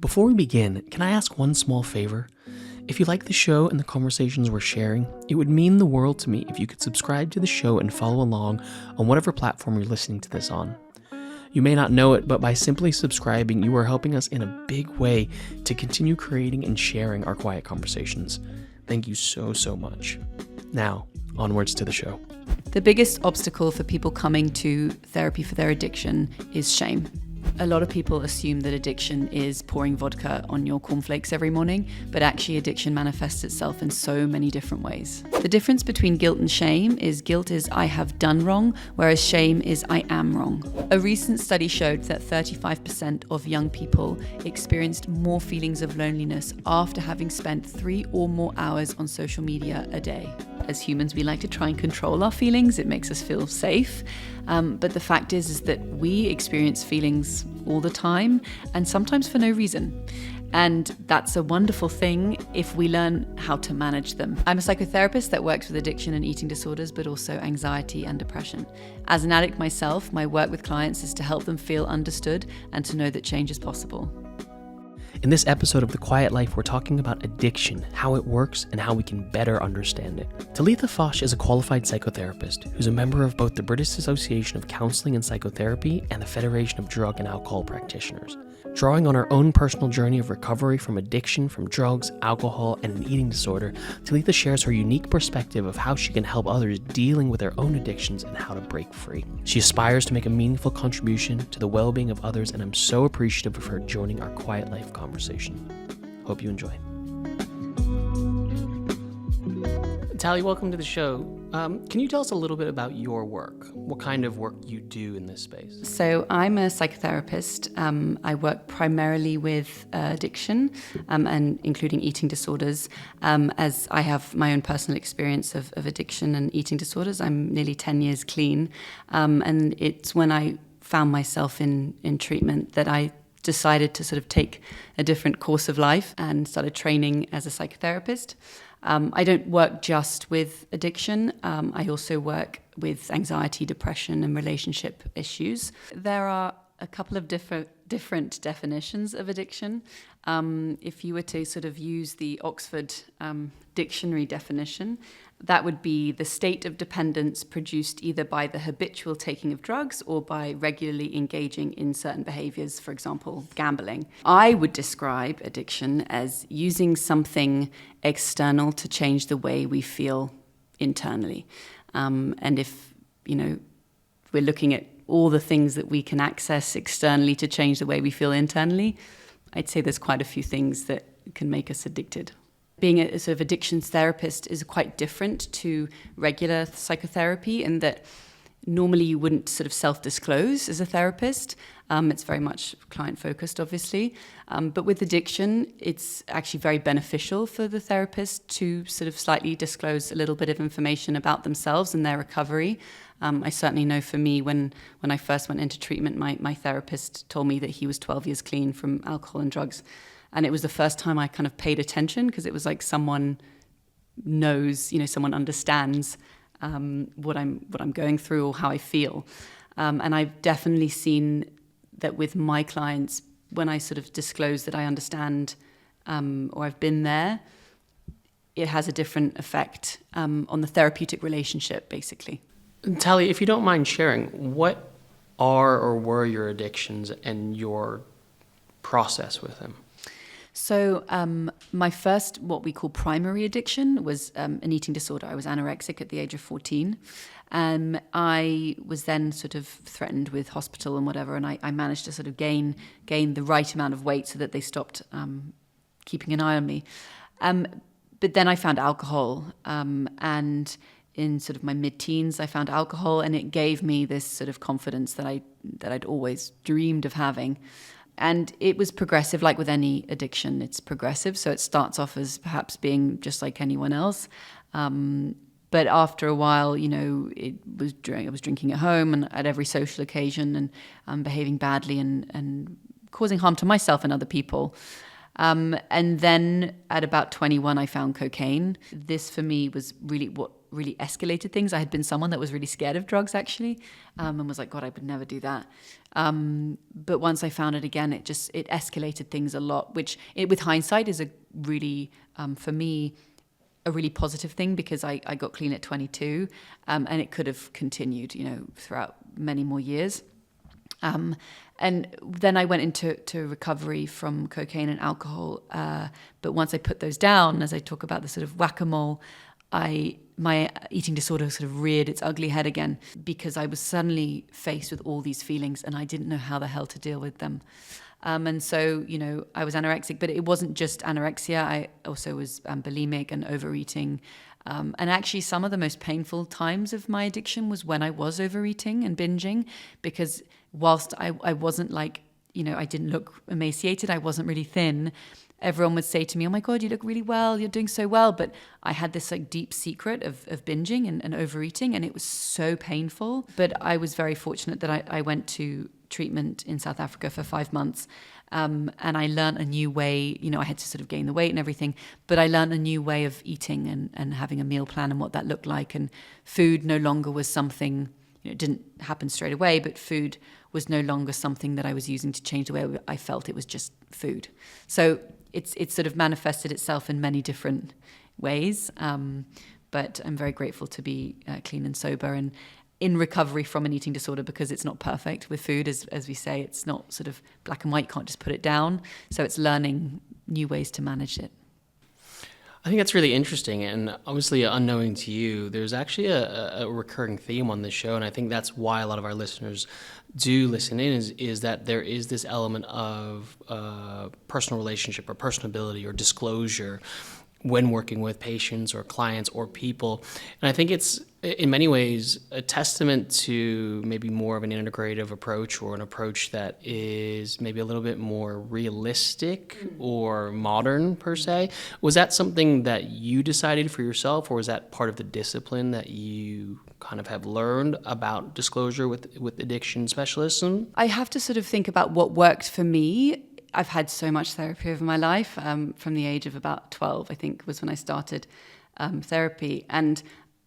Before we begin, can I ask one small favor? If you like the show and the conversations we're sharing, it would mean the world to me if you could subscribe to the show and follow along on whatever platform you're listening to this on. You may not know it, but by simply subscribing, you are helping us in a big way to continue creating and sharing our quiet conversations. Thank you so much. Now, onwards to the show. The biggest obstacle for people coming to therapy for their addiction is shame. A lot of people assume that addiction is pouring vodka on your cornflakes every morning, but actually addiction manifests itself in so many different ways. The difference between guilt and shame is guilt is I have done wrong, whereas shame is I am wrong. A recent study showed that 35% of young people experienced more feelings of loneliness after having spent 3 or more hours on social media a day. As humans, we like to try and control our feelings. It makes us feel safe. But the fact is that we experience feelings all the time and sometimes for no reason. And that's a wonderful thing if we learn how to manage them. I'm a psychotherapist that works with addiction and eating disorders, but also anxiety and depression. As an addict myself, my work with clients is to help them feel understood and to know that change is possible. In this episode of The Quiet Life, we're talking about addiction, how it works, and how we can better understand it. Talitha Fosh is a qualified psychotherapist who's a member of both the British Association of Counselling and Psychotherapy and the Federation of Drug and Alcohol Practitioners. Drawing on her own personal journey of recovery from addiction, from drugs, alcohol, and an eating disorder, Talitha shares her unique perspective of how she can help others dealing with their own addictions and how to break free. She aspires to make a meaningful contribution to the well-being of others, and I'm so appreciative of her joining our Quiet Life conversation. Hope you enjoy. Tally, welcome to the show. Can you tell us a little bit about your work? What kind of work you do in this space? So I'm a psychotherapist. I work primarily with addiction and including eating disorders. As I have my own personal experience of addiction and eating disorders, I'm nearly 10 years clean. And it's when I found myself in treatment that I decided to sort of take a different course of life and started training as a psychotherapist. I don't work just with addiction. I also work with anxiety, depression, and relationship issues. There are a couple of different definitions of addiction. If you were to sort of use the Oxford dictionary definition, that would be the state of dependence produced either by the habitual taking of drugs or by regularly engaging in certain behaviours, for example, gambling. I would describe addiction as using something external to change the way we feel internally. And if, we're looking at all the things that we can access externally to change the way we feel internally, I'd say there's quite a few things that can make us addicted. Being a sort of addictions therapist is quite different to regular psychotherapy in that normally you wouldn't sort of self-disclose as a therapist. It's very much client-focused, obviously. But with addiction, it's actually very beneficial for the therapist to sort of slightly disclose a little bit of information about themselves and their recovery. I certainly know for me, when I first went into treatment, my therapist told me that he was 12 years clean from alcohol and drugs. And it was the first time I kind of paid attention because it was like someone knows, someone understands what I'm going through or how I feel. And I've definitely seen that with my clients, when I sort of disclose that I understand or I've been there, it has a different effect on the therapeutic relationship, basically. Tally, if you don't mind sharing, what are or were your addictions and your process with them? So my first, what we call primary addiction, was an eating disorder. I was anorexic at the age of 14. I was then sort of threatened with hospital and whatever, and I managed to sort of gain the right amount of weight so that they stopped keeping an eye on me. But then I found alcohol, and in sort of my mid-teens, I found alcohol, and it gave me this sort of confidence that I'd always dreamed of having. And it was progressive, like with any addiction, it's progressive. So it starts off as perhaps being just like anyone else. But after a while, I was drinking at home and at every social occasion and behaving badly and causing harm to myself and other people. And then at about 21, I found cocaine. This for me was really what really escalated things. I had been someone that was really scared of drugs, actually, and was like, God, I would never do that. But once I found it again, it escalated things a lot, which with hindsight is a really, for me, a really positive thing, because I got clean at 22, and it could have continued, throughout many more years. And then I went into recovery from cocaine and alcohol. But once I put those down, as I talk about the sort of whack-a-mole, my eating disorder sort of reared its ugly head again, because I was suddenly faced with all these feelings and I didn't know how the hell to deal with them. And so, I was anorexic, but it wasn't just anorexia. I also was bulimic and overeating. And actually, some of the most painful times of my addiction was when I was overeating and binging, because whilst I wasn't like, I didn't look emaciated, I wasn't really thin, everyone would say to me, oh my God, you look really well, you're doing so well. But I had this like deep secret of binging and overeating, and it was so painful. But I was very fortunate that I went to treatment in South Africa for 5 months. And I learned a new way, I had to sort of gain the weight and everything, but I learned a new way of eating and having a meal plan and what that looked like. And food no longer was something, it didn't happen straight away, but food was no longer something that I was using to change the way I felt. It was just food. So it's sort of manifested itself in many different ways. But I'm very grateful to be clean and sober and in recovery from an eating disorder, because it's not perfect with food. As we say, it's not sort of black and white, can't just put it down. So it's learning new ways to manage it. I think that's really interesting, and obviously unknowing to you, there's actually a recurring theme on this show, and I think that's why a lot of our listeners do listen in, is that there is this element of personal relationship or personability or disclosure when working with patients or clients or people. And I think it's, in many ways, a testament to maybe more of an integrative approach, or an approach that is maybe a little bit more realistic or modern, per se. Was that something that you decided for yourself, or was that part of the discipline that you kind of have learned about disclosure with addiction specialism? I have to sort of think about what worked for me. I've had so much therapy over my life. From the age of about 12, I think, was when I started therapy. And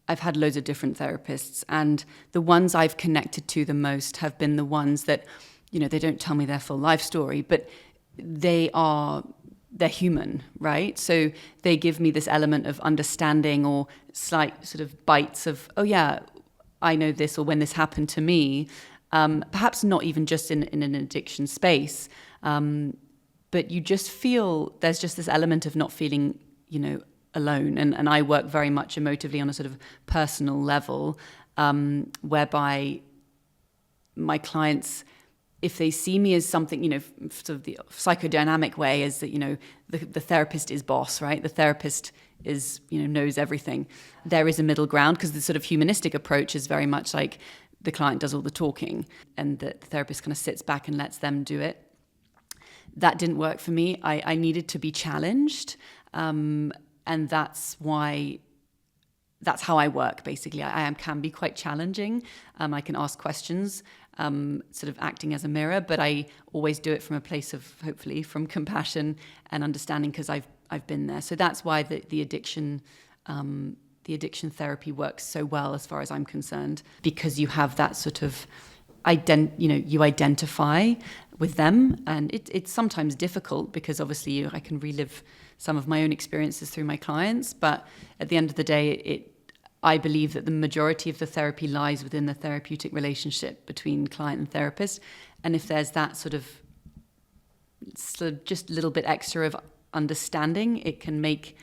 I've had loads of different therapists. And the ones I've connected to the most have been the ones that, they don't tell me their full life story, but they're human, right? So they give me this element of understanding, or slight sort of bites of, oh yeah, I know this, or when this happened to me. Perhaps not even just in an addiction space, but you just feel there's just this element of not feeling, alone. And I work very much emotively on a sort of personal level, whereby my clients, if they see me as something, sort of the psychodynamic way, is that, the therapist is boss, right? The therapist is, knows everything. There is a middle ground, because the sort of humanistic approach is very much like the client does all the talking and the therapist kind of sits back and lets them do it. That didn't work for me. I needed to be challenged. And that's how I work, basically. I can be quite challenging. I can ask questions, sort of acting as a mirror, but I always do it from a place of, hopefully, from compassion and understanding, because I've been there. So that's why the addiction therapy works so well, as far as I'm concerned, because you have that sort of you identify with them, and it's sometimes difficult, because obviously I can relive some of my own experiences through my clients, but at the end of the day, I believe that the majority of the therapy lies within the therapeutic relationship between client and therapist, and if there's that sort of just a little bit extra of understanding, it can make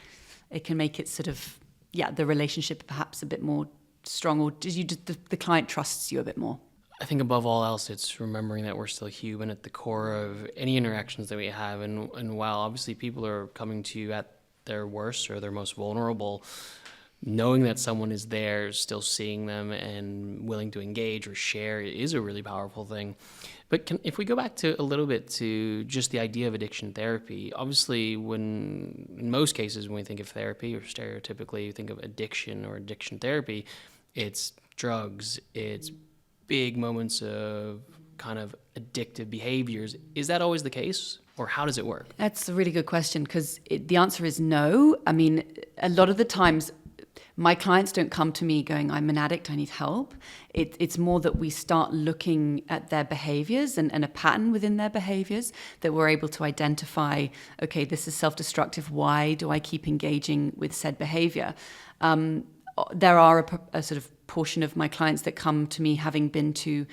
it sort of, the relationship perhaps a bit more strong, or the client trusts you a bit more. I think above all else, it's remembering that we're still human at the core of any interactions that we have. And while obviously people are coming to you at their worst or their most vulnerable, knowing that someone is there, still seeing them and willing to engage or share is a really powerful thing. But if we go back to a little bit to just the idea of addiction therapy, obviously in most cases when we think of therapy, or stereotypically you think of addiction or addiction therapy, it's drugs, it's big moments of kind of addictive behaviors. Is that always the case, or how does it work? That's a really good question, because the answer is no. I mean, a lot of the times my clients don't come to me going, I'm an addict, I need help. It's more that we start looking at their behaviors and a pattern within their behaviors, that we're able to identify, okay, this is self-destructive. Why do I keep engaging with said behavior? There are a sort of portion of my clients that come to me having been to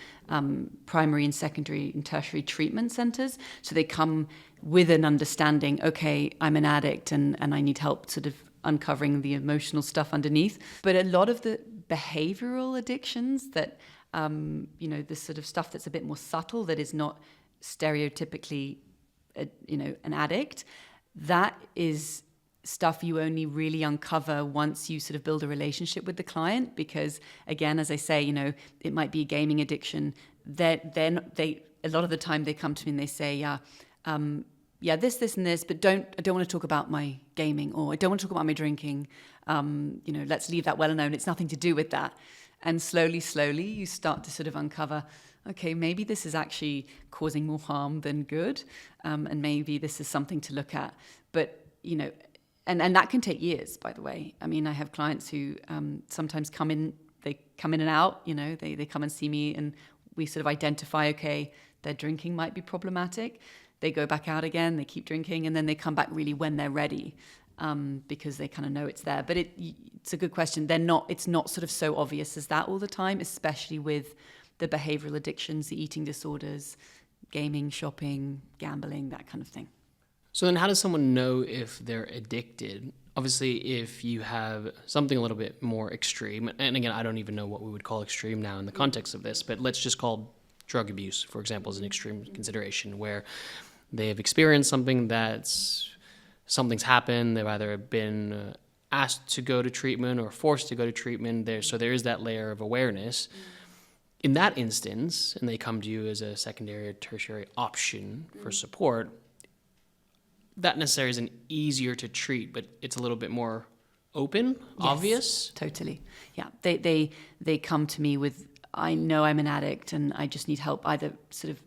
primary and secondary and tertiary treatment centres. So they come with an understanding, okay, I'm an addict and I need help sort of uncovering the emotional stuff underneath. But a lot of the behavioural addictions that, this sort of stuff that's a bit more subtle, that is not stereotypically, an addict, that is stuff you only really uncover once you sort of build a relationship with the client. Because again, as I say, it might be a gaming addiction. They a lot of the time they come to me and they say, this and this, but I don't want to talk about my gaming, or I don't want to talk about my drinking. Let's leave that well alone. It's nothing to do with that. And slowly, you start to sort of uncover, okay, maybe this is actually causing more harm than good. And maybe this is something to look at. But, and that can take years, by the way. I mean, I have clients who sometimes come in and out, they come and see me and we sort of identify, okay, their drinking might be problematic. They go back out again, they keep drinking, and then they come back really when they're ready, because they kind of know it's there. But it's a good question. It's not sort of so obvious as that all the time, especially with the behavioral addictions, the eating disorders, gaming, shopping, gambling, that kind of thing. So then how does someone know if they're addicted? Obviously, if you have something a little bit more extreme, and again, I don't even know what we would call extreme now in the context of this, but let's just call drug abuse, for example, as an extreme consideration, where they have experienced something's happened, they've either been asked to go to treatment or forced to go to treatment, so there is that layer of awareness. In that instance, and they come to you as a secondary or tertiary option for support, that necessarily isn't easier to treat, but it's a little bit more open, yes, obvious. Totally. Yeah. They come to me with, I know I'm an addict and I just need help either sort of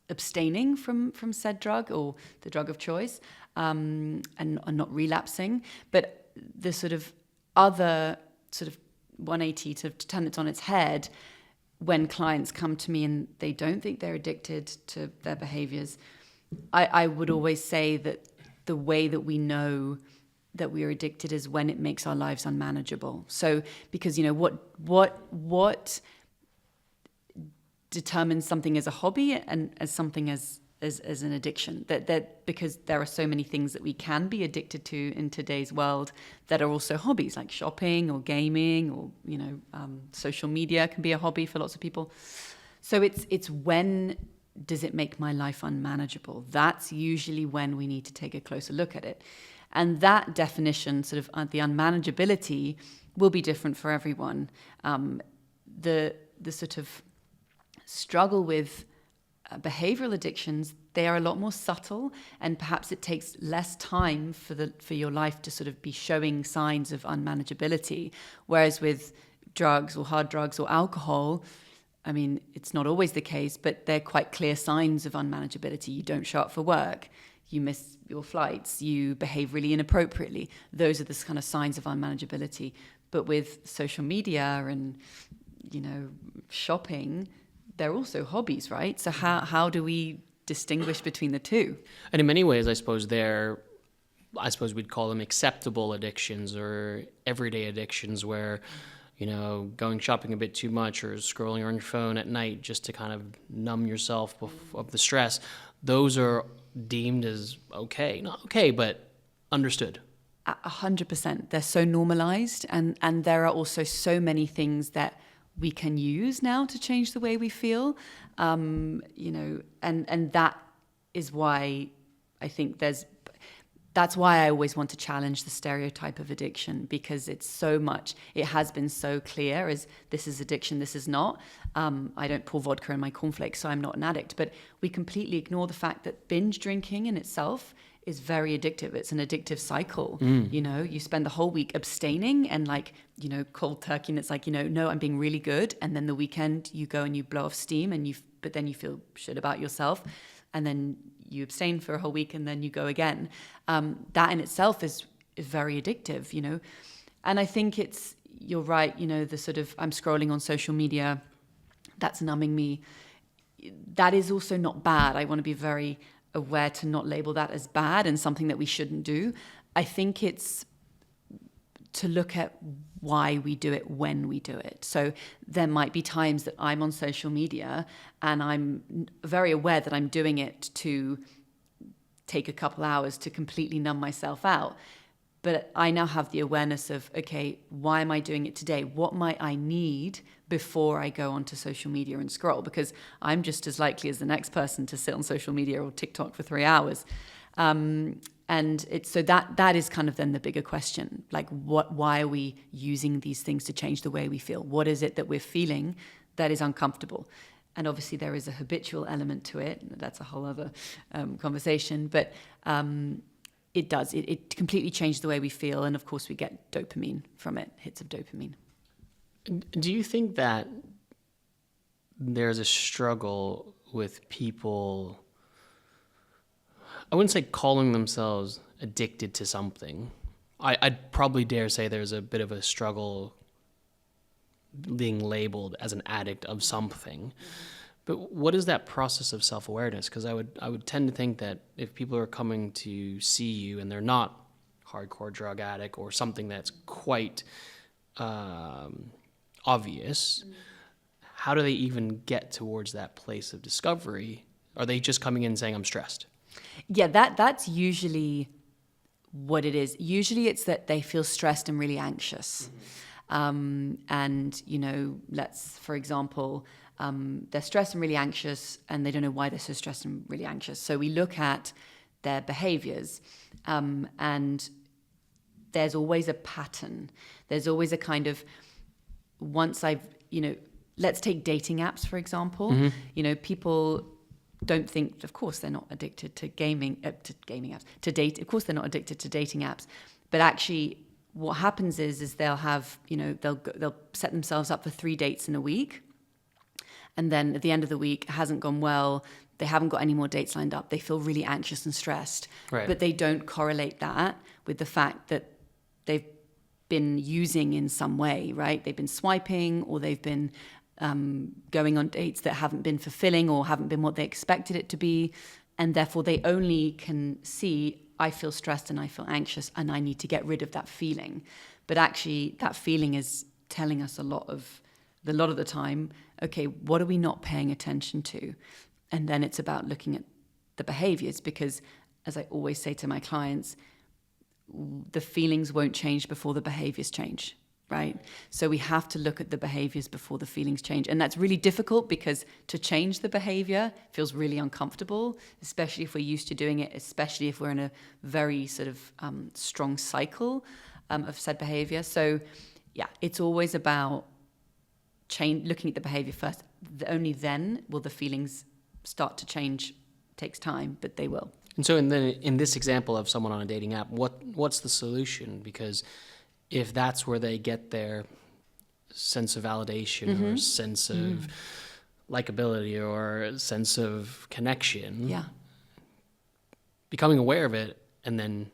abstaining from said drug or the drug of choice, and not relapsing. But the sort of other sort of 180 to turn it on its head, when clients come to me and they don't think they're addicted to their behaviors, I would always say that the way that we know that we are addicted is when it makes our lives unmanageable. So, because what determines something as a hobby and as something as an addiction, that because there are so many things that we can be addicted to in today's world that are also hobbies, like shopping or gaming, or social media can be a hobby for lots of people. So it's when does it make my life unmanageable? That's usually when we need to take a closer look at it. And that definition, sort of the unmanageability, will be different for everyone. The sort of struggle with behavioral addictions, they are a lot more subtle, and perhaps it takes less time for your life to sort of be showing signs of unmanageability. Whereas with drugs or hard drugs or alcohol, I mean, it's not always the case, but they're quite clear signs of unmanageability. You don't show up for work, you miss your flights, you behave really inappropriately. Those are the kind of signs of unmanageability. But with social media and, shopping, they're also hobbies, right? So how do we distinguish between the two? And in many ways, I suppose we'd call them acceptable addictions or everyday addictions, where going shopping a bit too much or scrolling on your phone at night just to kind of numb yourself of the stress, those are deemed as okay. Not okay, but understood. 100%. They're so normalized, and there are also so many things that we can use now to change the way we feel, and that is why I think that's why I always want to challenge the stereotype of addiction, because it has been so clear as this is addiction, this is not. I don't pour vodka in my cornflakes, so I'm not an addict. But we completely ignore the fact that binge drinking in itself is very addictive. It's an addictive cycle. You spend the whole week abstaining and cold turkey, and it's no, I'm being really good. And then the weekend you go and you blow off steam, but then you feel shit about yourself. And then you abstain for a whole week and then you go again. That in itself is very addictive, And I think you're right, the sort of, I'm scrolling on social media, that's numbing me. That is also not bad. I want to be very aware to not label that as bad and something that we shouldn't do. I think it's to look at why we do it when we do it. So there might be times that I'm on social media and I'm very aware that I'm doing it to take a couple hours to completely numb myself out. But I now have the awareness of, okay, why am I doing it today? What might I need before I go onto social media and scroll? Because I'm just as likely as the next person to sit on social media or TikTok for 3 hours. And it's so that is kind of then the bigger question, like why are we using these things to change the way we feel? What is it that we're feeling that is uncomfortable? And obviously there is a habitual element to it. That's a whole other conversation. But it does. It completely changes the way we feel. And of course we get dopamine from it, hits of dopamine. Do you think that there's a struggle with people, I wouldn't say calling themselves addicted to something. I'd probably dare say there's a bit of a struggle being labeled as an addict of something. But what is that process of self-awareness? Because I would tend to think that if people are coming to see you and they're not hardcore drug addict or something that's quite obvious, how do they even get towards that place of discovery? Are they just coming in and saying, I'm stressed? Yeah, that's usually what it is. Usually it's that they feel stressed and really anxious. And, let's, for example, they're stressed and really anxious and they don't know why they're so stressed and really anxious. So we look at their behaviours and there's always a pattern. There's always a kind of, once let's take dating apps, for example. People don't think, of course, they're not addicted to gaming apps, to date. Of course, they're not addicted to dating apps, but actually what happens is they'll have, they'll set themselves up for 3 dates in a week. And then at the end of the week, it hasn't gone well. They haven't got any more dates lined up. They feel really anxious and stressed. Right. But they don't correlate that with the fact that they've been using in some way, right? They've been swiping or they've been going on dates that haven't been fulfilling or haven't been what they expected it to be. And therefore they only can see, I feel stressed and I feel anxious and I need to get rid of that feeling. But actually that feeling is telling us a lot of the time, okay, what are we not paying attention to? And then it's about looking at the behaviors, because as I always say to my clients, the feelings won't change before the behaviors change, right? So we have to look at the behaviors before the feelings change. And that's really difficult because to change the behavior feels really uncomfortable, especially if we're used to doing it, especially if we're in a very sort of strong cycle of said behavior. So yeah, it's always about looking at the behavior first. Only then will the feelings start to change. It takes time, but they will. And so in this example of someone on a dating app, what's the solution? Because if that's where they get their sense of validation or sense of likability or sense of connection, becoming aware of it and then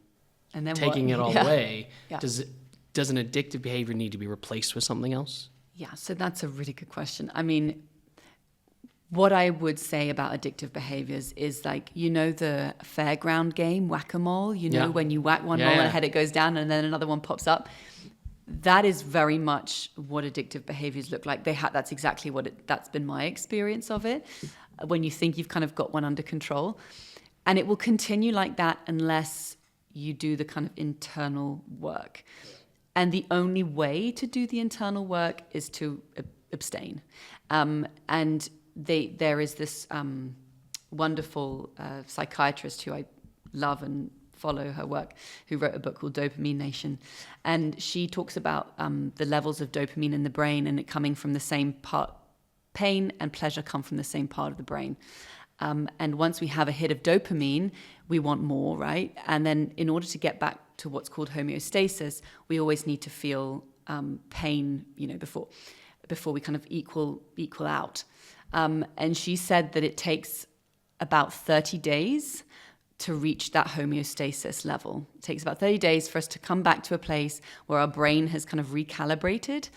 taking it all away, does an addictive behavior need to be replaced with something else? Yeah, so that's a really good question. I mean, what I would say about addictive behaviors is like, the fairground game, whack-a-mole, when you whack one mole on the head, it goes down and then another one pops up. That is very much what addictive behaviors look like. That's exactly that's been my experience of it. When you think you've kind of got one under control, and it will continue like that unless you do the kind of internal work. And the only way to do the internal work is to abstain. And there is this wonderful psychiatrist who I love and follow her work, who wrote a book called Dopamine Nation. And she talks about the levels of dopamine in the brain and it coming from the same part. Pain and pleasure come from the same part of the brain. And once we have a hit of dopamine, we want more, right? And then in order to get back to what's called homeostasis, we always need to feel pain, before we kind of equal out. And she said that it takes about 30 days to reach that homeostasis level. It takes about 30 days for us to come back to a place where our brain has kind of recalibrated.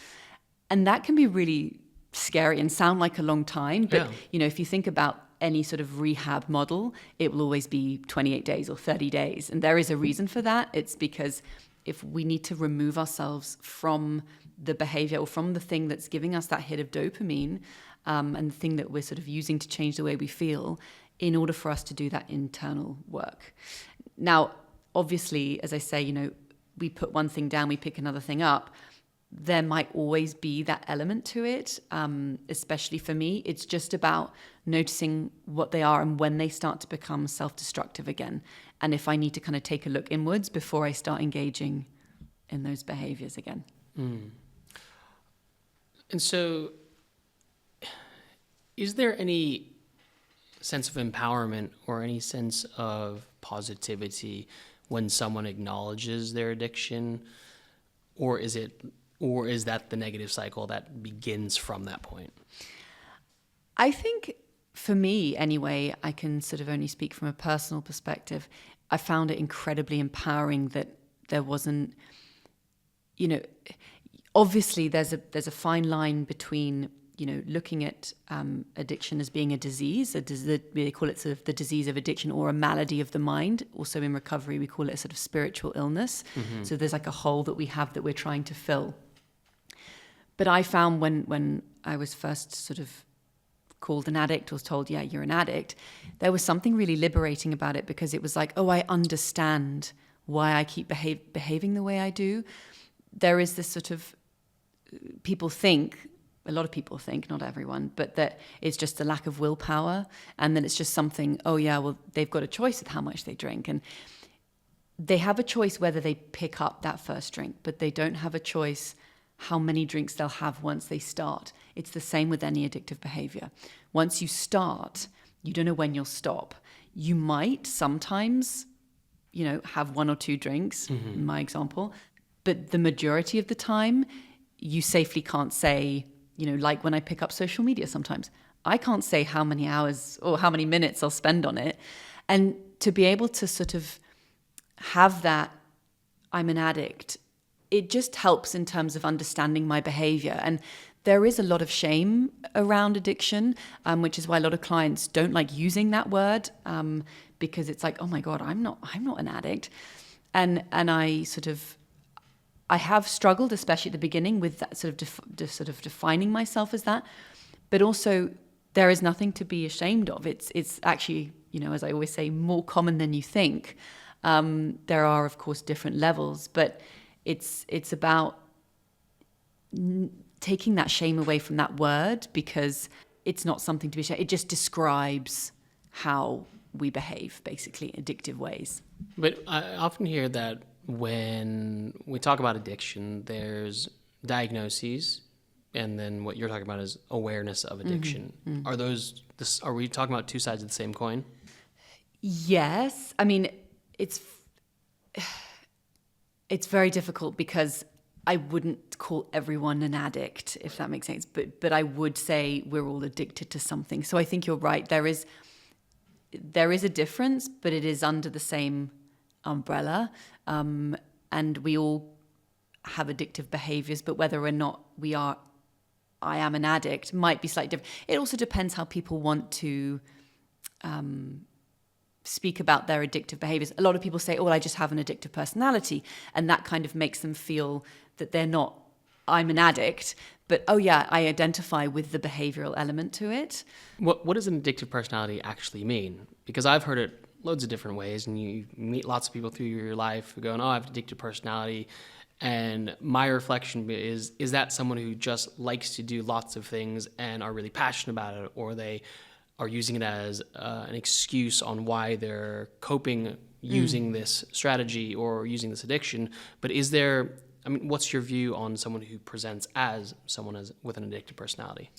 And that can be really scary and sound like a long time. But, if you think about any sort of rehab model, it will always be 28 days or 30 days. And there is a reason for that. It's because if we need to remove ourselves from the behavior or from the thing that's giving us that hit of dopamine, and the thing that we're sort of using to change the way we feel, in order for us to do that internal work. Now, obviously, as I say, we put one thing down, we pick another thing up. There might always be that element to it, especially for me. It's just about noticing what they are and when they start to become self-destructive again. And if I need to kind of take a look inwards before I start engaging in those behaviors again. Mm. And so, is there any sense of empowerment or any sense of positivity when someone acknowledges their addiction, or is that the negative cycle that begins from that point? I think for me anyway, I can sort of only speak from a personal perspective. I found it incredibly empowering that there wasn't, obviously there's a fine line between looking at addiction as being a disease, they call it sort of the disease of addiction or a malady of the mind. Also in recovery, we call it a sort of spiritual illness. Mm-hmm. So there's like a hole that we have that we're trying to fill. But I found when I was first sort of called an addict or was told, yeah, you're an addict, there was something really liberating about it, because it was like, oh, I understand why I keep behaving the way I do. There is this sort of, a lot of people think, not everyone, but that it's just a lack of willpower, and then it's just something, oh yeah, well, they've got a choice with how much they drink. And they have a choice whether they pick up that first drink, but they don't have a choice how many drinks they'll have once they start. It's the same with any addictive behavior. Once you start, you don't know when you'll stop. You might sometimes, have one or two drinks, in my example, but the majority of the time, you safely can't say, like when I pick up social media sometimes, I can't say how many hours or how many minutes I'll spend on it. And to be able to sort of have that, I'm an addict, it just helps in terms of understanding my behavior. And there is a lot of shame around addiction, which is why a lot of clients don't like using that word, because it's like, oh my God, I'm not an addict. And I have struggled, especially at the beginning, with that sort of defining myself as that. But also, there is nothing to be ashamed of. It's actually, as I always say, more common than you think. There are, of course, different levels, but it's about taking that shame away from that word, because it's not something to be ashamed. It just describes how we behave, basically, in addictive ways. But I often hear that when we talk about addiction, there's diagnoses, and then what you're talking about is awareness of addiction. Mm-hmm. Are we talking about two sides of the same coin? Yes. I mean, it's very difficult, because I wouldn't call everyone an addict, if that makes sense. But I would say we're all addicted to something. So I think you're right. There is a difference, but it is under the same umbrella. And we all have addictive behaviors, but whether or not I am an addict might be slightly different. It also depends how people want to speak about their addictive behaviors. A lot of people say, oh, well, I just have an addictive personality. And that kind of makes them feel that they're not, I'm an addict, but oh yeah, I identify with the behavioral element to it. What does an addictive personality actually mean? Because I've heard it loads of different ways, and you meet lots of people through your life who go, oh, I have addictive personality. And my reflection is that someone who just likes to do lots of things and are really passionate about it, or they are using it as an excuse on why they're coping using this strategy or using this addiction. But what's your view on someone who presents as someone with an addictive personality?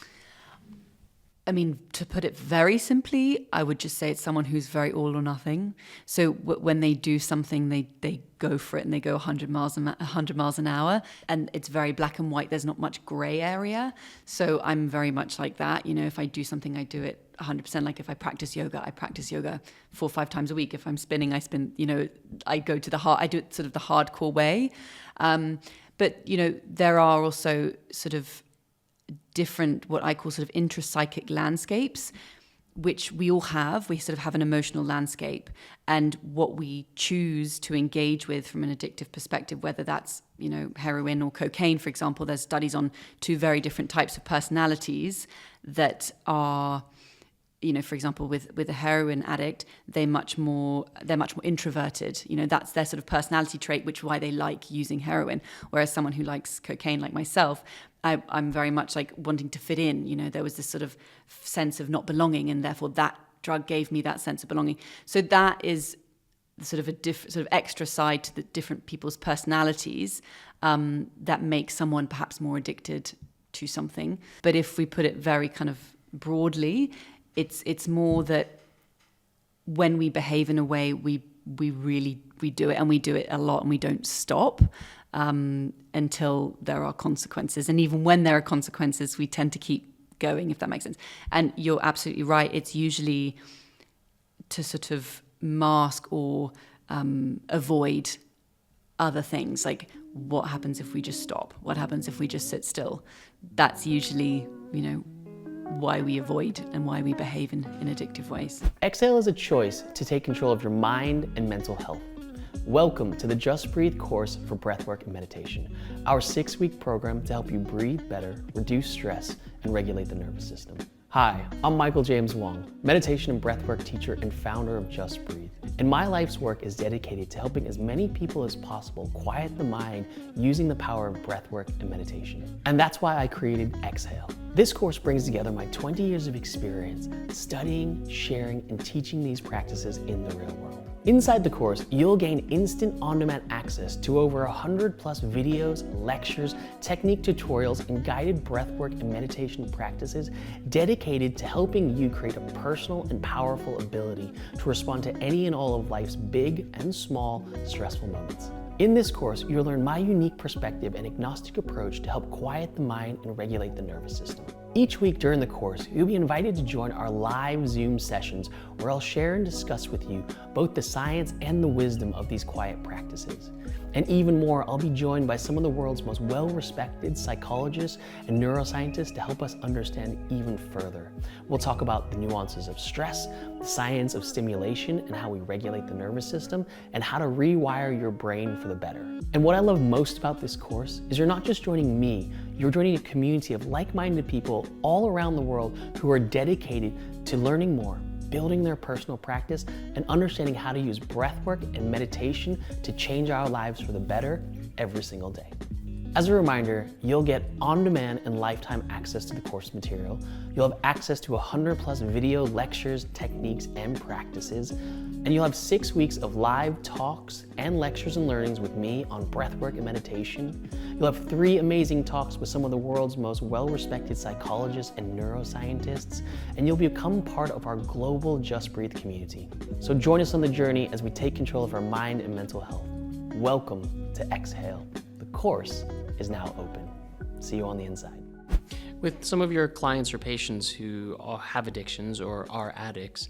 I mean, to put it very simply, I would just say it's someone who's very all or nothing. So when they do something, they go for it and they go 100 miles an hour, and it's very black and white. There's not much gray area. So I'm very much like that. If I do something, I do it 100%. Like if I practice yoga, I practice yoga 4 or 5 times a week. If I'm spinning, I spin. I go to I do it sort of the hardcore way. But there are also sort of different, what I call sort of intrapsychic landscapes, which we all have. We sort of have an emotional landscape, and what we choose to engage with from an addictive perspective, whether that's, heroin or cocaine, for example. There's studies on 2 very different types of personalities that are, for example, with a heroin addict, they're much more introverted. That's their sort of personality trait, which is why they like using heroin. Whereas someone who likes cocaine, like myself, I'm very much like wanting to fit in. There was this sort of sense of not belonging, and therefore that drug gave me that sense of belonging. So that is sort of a different, sort of extra side to the different people's personalities that make someone perhaps more addicted to something. But if we put it very kind of broadly, it's more that when we behave in a way, we do it, and we do it a lot, and we don't stop until there are consequences. And even when there are consequences, we tend to keep going, if that makes sense. And you're absolutely right. It's usually to sort of mask or avoid other things. Like, what happens if we just stop? What happens if we just sit still? That's usually, why we avoid and why we behave in addictive ways. Exhale is a choice to take control of your mind and mental health. Welcome to the Just Breathe course for breathwork and meditation, our 6-week program to help you breathe better, reduce stress, and regulate the nervous system. Hi, I'm Michael James Wong, meditation and breathwork teacher and founder of Just Breathe. And my life's work is dedicated to helping as many people as possible quiet the mind using the power of breathwork and meditation. And that's why I created Exhale. This course brings together my 20 years of experience studying, sharing, and teaching these practices in the real world. Inside the course, you'll gain instant on-demand access to over 100 plus videos, lectures, technique tutorials, and guided breathwork and meditation practices dedicated to helping you create a personal and powerful ability to respond to any and all of life's big and small stressful moments. In this course, you'll learn my unique perspective and agnostic approach to help quiet the mind and regulate the nervous system. Each week during the course, you'll be invited to join our live Zoom sessions where I'll share and discuss with you both the science and the wisdom of these quiet practices. And even more, I'll be joined by some of the world's most well-respected psychologists and neuroscientists to help us understand even further. We'll talk about the nuances of stress, the science of stimulation and how we regulate the nervous system, and how to rewire your brain for the better. And what I love most about this course is you're not just joining me, you're joining a community of like-minded people all around the world who are dedicated to learning more, building their personal practice, and understanding how to use breathwork and meditation to change our lives for the better every single day. As a reminder, you'll get on-demand and lifetime access to the course material. You'll have access to 100 plus video lectures, techniques, and practices. And you'll have 6 weeks of live talks and lectures and learnings with me on breathwork and meditation. You'll have 3 amazing talks with some of the world's most well-respected psychologists and neuroscientists. And you'll become part of our global Just Breathe community. So join us on the journey as we take control of our mind and mental health. Welcome to Exhale. The course is now open. See you on the inside. With some of your clients or patients who have addictions or are addicts,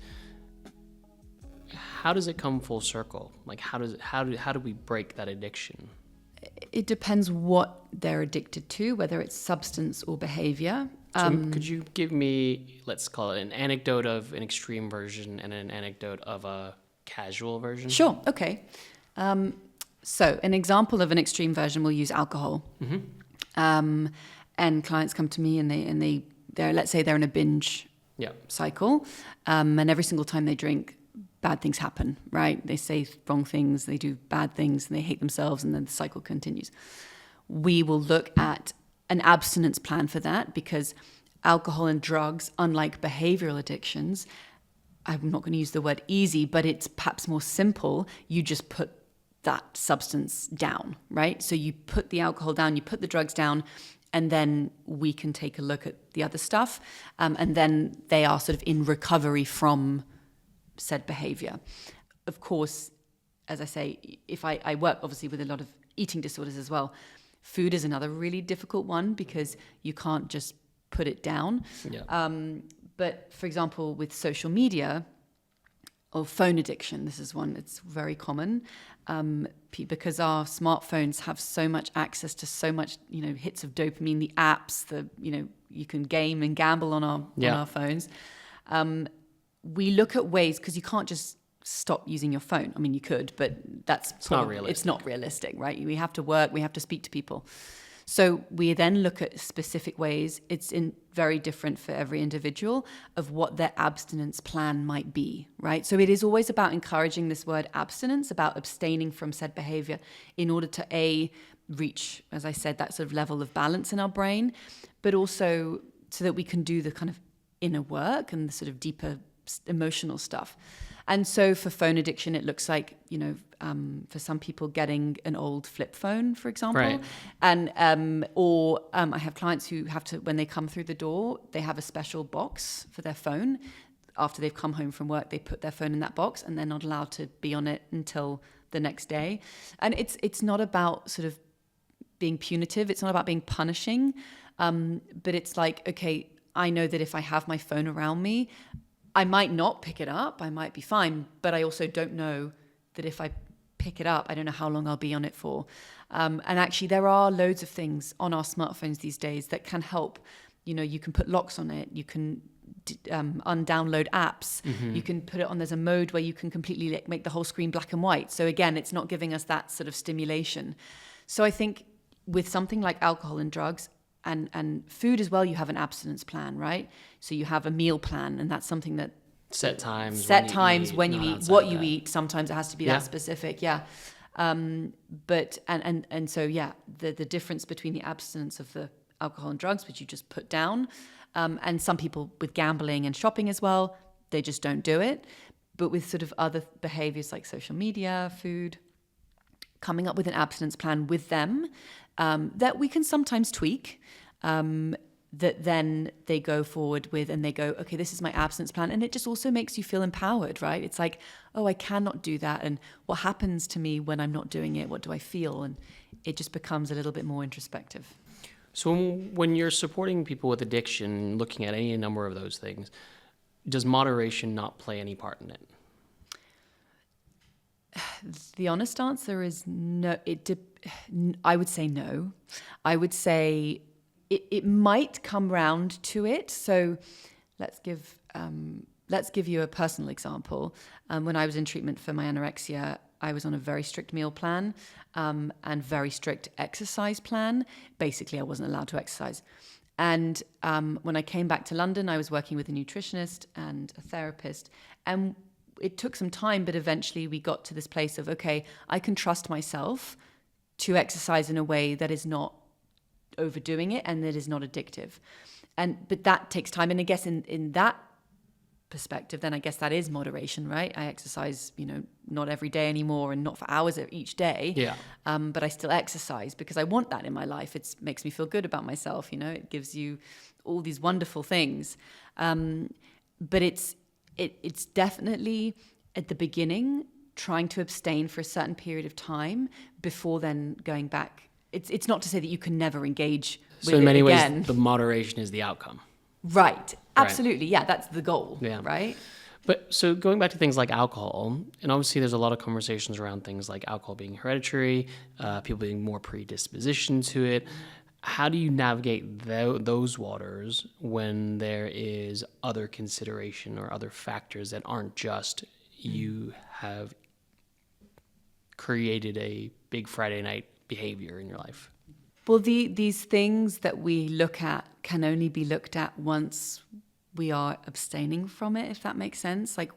how does it come full circle? Like how do we break that addiction? It depends what they're addicted to, whether it's substance or behavior. So could you give me, let's call it an anecdote of an extreme version and an anecdote of a casual version? Sure, okay. So an example of an extreme version, we'll use alcohol. Mm-hmm. And clients come to me and they're let's say they're in a binge cycle, and every single time they drink, bad things happen, right? They say wrong things, they do bad things, and they hate themselves, and then the cycle continues. We will look at an abstinence plan for that, because alcohol and drugs, unlike behavioral addictions, I'm not going to use the word easy, but it's perhaps more simple. You just put that substance down, right? So you put the alcohol down, you put the drugs down, and then we can take a look at the other stuff, and then they are sort of in recovery from said behaviour. Of course, as I say, if I work obviously with a lot of eating disorders as well, food is another really difficult one because you can't just put it down. Yeah. But for example, with social media or phone addiction, this is one that's very common, because our smartphones have so much access to so much, hits of dopamine, the apps, you can game and gamble on our phones. We look at ways, because you can't just stop using your phone. I mean, you could, but it's not realistic, right? We have to work, we have to speak to people. So we then look at specific ways. It's very different for every individual of what their abstinence plan might be, right? So it is always about encouraging this word abstinence, about abstaining from said behavior in order to reach, as I said, that sort of level of balance in our brain, but also so that we can do the kind of inner work and the sort of deeper emotional stuff. And so for phone addiction, it looks like, for some people getting an old flip phone, for example. Right. And, I have clients who have to, when they come through the door, they have a special box for their phone. After they've come home from work, they put their phone in that box and they're not allowed to be on it until the next day. And it's not about sort of being punitive. It's not about being punishing. But it's like, okay, I know that if I have my phone around me, I might not pick it up, I might be fine, but I also don't know that if I pick it up, I don't know how long I'll be on it for. And actually, there are loads of things on our smartphones these days that can help. You can put locks on it, you can undownload apps, you can put it on, there's a mode where you can completely make the whole screen black and white. So again, it's not giving us that sort of stimulation. So I think with something like alcohol and drugs, and food as well, you have an abstinence plan, right? So you have a meal plan, and that's something that set times when you eat, what you eat. Sometimes it has to be that specific, But the difference between the abstinence of the alcohol and drugs, which you just put down, and some people with gambling and shopping as well, they just don't do it. But with sort of other behaviors like social media, food, coming up with an abstinence plan with them that we can sometimes tweak, that then they go forward with, and they go, okay, this is my abstinence plan. And it just also makes you feel empowered, right? It's like, oh, I cannot do that. And what happens to me when I'm not doing it? What do I feel? And it just becomes a little bit more introspective. So when you're supporting people with addiction, looking at any number of those things, does moderation not play any part in it? The honest answer is no. I would say no. I would say it might come round to it. So let's give you a personal example. When I was in treatment for my anorexia, I was on a very strict meal plan and very strict exercise plan. Basically, I wasn't allowed to exercise. And when I came back to London, I was working with a nutritionist and a therapist, and it took some time, but eventually we got to this place of, okay, I can trust myself to exercise in a way that is not overdoing it and that is not addictive. But that takes time. And I guess in that perspective, then I guess that is moderation, right? I exercise, not every day anymore and not for hours each day. Yeah. But I still exercise because I want that in my life. It makes me feel good about myself. It gives you all these wonderful things. But it's definitely at the beginning trying to abstain for a certain period of time before then going back. It's not to say that you can never engage with it again. So in many ways, the moderation is the outcome. Right. Absolutely. Yeah, that's the goal. Yeah. Right. But so going back to things like alcohol, and obviously there's a lot of conversations around things like alcohol being hereditary, people being more predispositioned to it. How do you navigate those waters when there is other consideration or other factors that aren't just you have created a big Friday night behavior in your life? Well, these things that we look at can only be looked at once we are abstaining from it, if that makes sense. Like,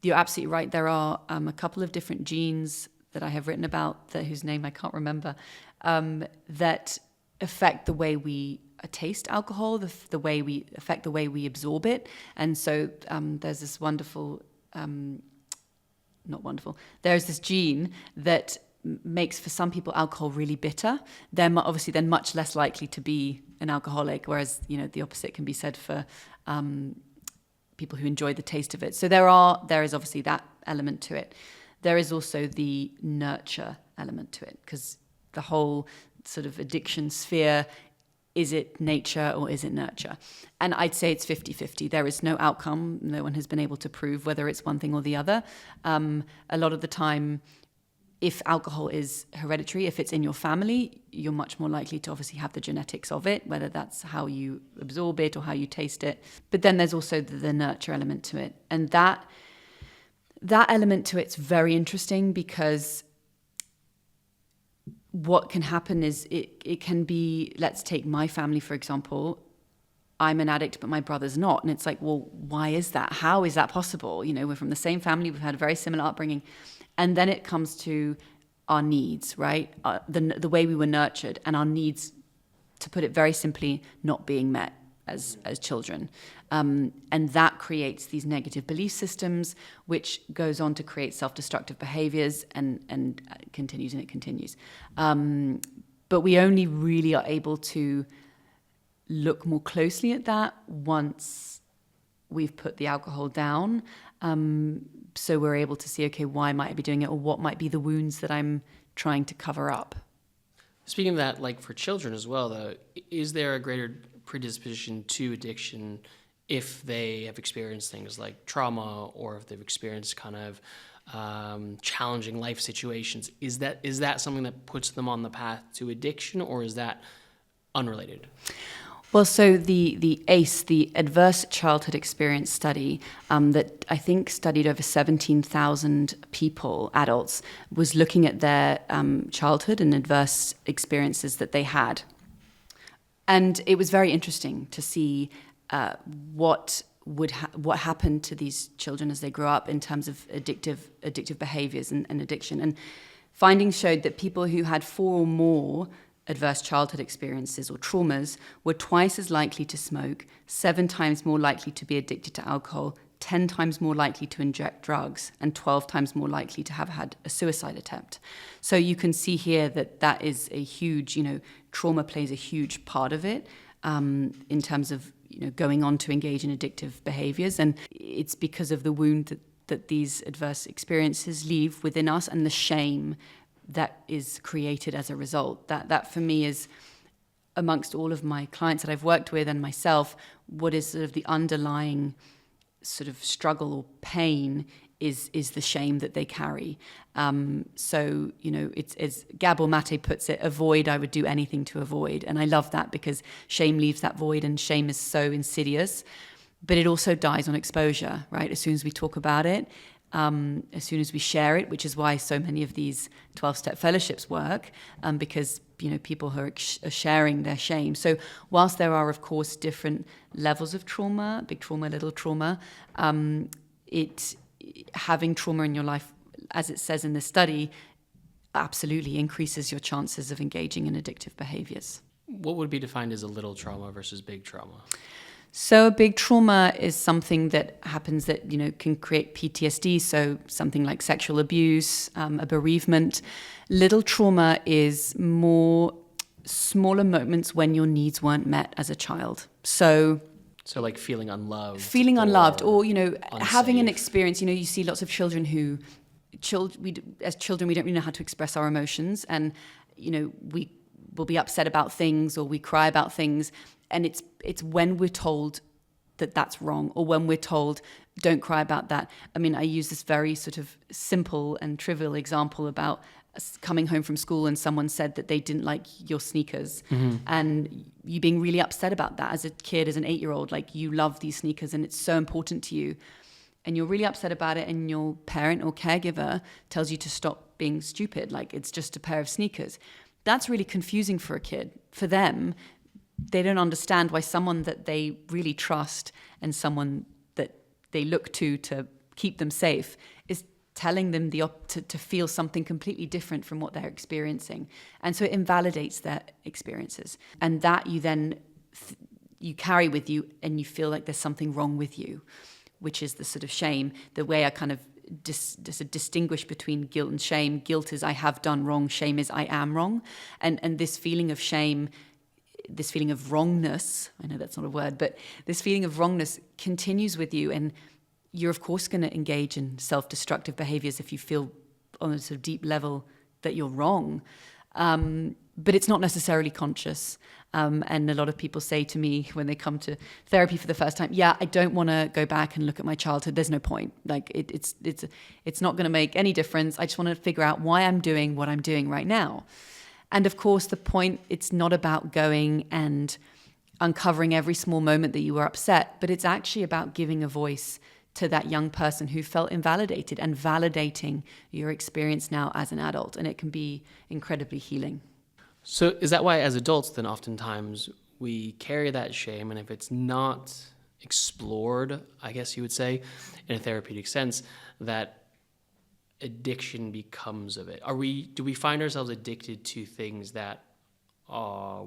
you're absolutely right. There are a couple of different genes that I have written about, whose name I can't remember, that affect the way we taste alcohol, the way we affect the way we absorb it. And so there's this there's this gene that makes for some people alcohol really bitter. They're obviously then much less likely to be an alcoholic, whereas, the opposite can be said for people who enjoy the taste of it. So there is obviously that element to it. There is also the nurture element to it, because the whole sort of addiction sphere, is it nature or is it nurture? And I'd say it's 50-50. There is no outcome. No one has been able to prove whether it's one thing or the other. A lot of the time, if alcohol is hereditary, if it's in your family, you're much more likely to obviously have the genetics of it, whether that's how you absorb it or how you taste it. But then there's also the nurture element to it. And that element to it's very interesting, because what can happen is it can be, let's take my family, for example. I'm an addict, but my brother's not. And it's like, well, why is that? How is that possible? We're from the same family. We've had a very similar upbringing. And then it comes to our needs, right? The way we were nurtured, and our needs, to put it very simply, not being met as children. And that creates these negative belief systems, which goes on to create self-destructive behaviours and continues. But we only really are able to look more closely at that once we've put the alcohol down. So we're able to see, okay, why might I be doing it, or what might be the wounds that I'm trying to cover up. Speaking of that, like for children as well, though, is there a greater predisposition to addiction if they have experienced things like trauma, or if they've experienced kind of challenging life situations? Is that something that puts them on the path to addiction, or is that unrelated? Well, so the ACE, the Adverse Childhood Experience Study, that I think studied over 17,000 people, adults, was looking at their childhood and adverse experiences that they had. And it was very interesting to see what happened to these children as they grew up in terms of addictive behaviours and addiction. And findings showed that people who had 4 or more adverse childhood experiences or traumas were twice as likely to smoke, 7 times more likely to be addicted to alcohol, 10 times more likely to inject drugs, and 12 times more likely to have had a suicide attempt. So you can see here that is a huge, trauma plays a huge part of it in terms of, going on to engage in addictive behaviors. And it's because of the wound that these adverse experiences leave within us, and the shame that is created as a result. That for me is, amongst all of my clients that I've worked with and myself, what is sort of the underlying sort of struggle or pain is the shame that they carry. So, it's, as Gabor Mate puts it, avoid, I would do anything to avoid. And I love that, because shame leaves that void, and shame is so insidious, but it also dies on exposure, right? As soon as we talk about it, as soon as we share it, which is why so many of these 12-step fellowships work, because people who are sharing their shame. So whilst there are, of course, different levels of trauma, big trauma, little trauma, having trauma in your life, as it says in the study, absolutely increases your chances of engaging in addictive behaviours. What would be defined as a little trauma versus big trauma? So a big trauma is something that happens that, can create PTSD, so something like sexual abuse, a bereavement. Little trauma is more smaller moments when your needs weren't met as a child. So like feeling unloved. Or having an experience. You see lots of children who, as children, we don't really know how to express our emotions, and, we will be upset about things, or we cry about things. And it's when we're told that that's wrong, or when we're told, don't cry about that. I mean, I use this very sort of simple and trivial example about coming home from school and someone said that they didn't like your sneakers, and you being really upset about that as a kid, as an 8-year-old, like you love these sneakers and it's so important to you, and you're really upset about it, and your parent or caregiver tells you to stop being stupid, like it's just a pair of sneakers. That's really confusing for a kid. For them, they don't understand why someone that they really trust and someone that they look to keep them safe is telling them to feel something completely different from what they're experiencing. And so it invalidates their experiences. And that you then you carry with you, and you feel like there's something wrong with you, which is the sort of shame. The way I kind of distinguish between guilt and shame. Guilt is I have done wrong. Shame is I am wrong. And this feeling of shame, this feeling of wrongness, I know that's not a word, but this feeling of wrongness continues with you. And you're, of course, going to engage in self-destructive behaviors if you feel on a sort of deep level that you're wrong. But it's not necessarily conscious. And a lot of people say to me when they come to therapy for the first time, yeah, I don't want to go back and look at my childhood. There's no point. Like it's not going to make any difference. I just want to figure out why I'm doing what I'm doing right now. And of course, the point, it's not about going and uncovering every small moment that you were upset, but it's actually about giving a voice to that young person who felt invalidated and validating your experience now as an adult. And it can be incredibly healing. So is that why as adults then oftentimes we carry that shame, and if it's not explored, I guess you would say, in a therapeutic sense, that addiction becomes of it? Do we find ourselves addicted to things that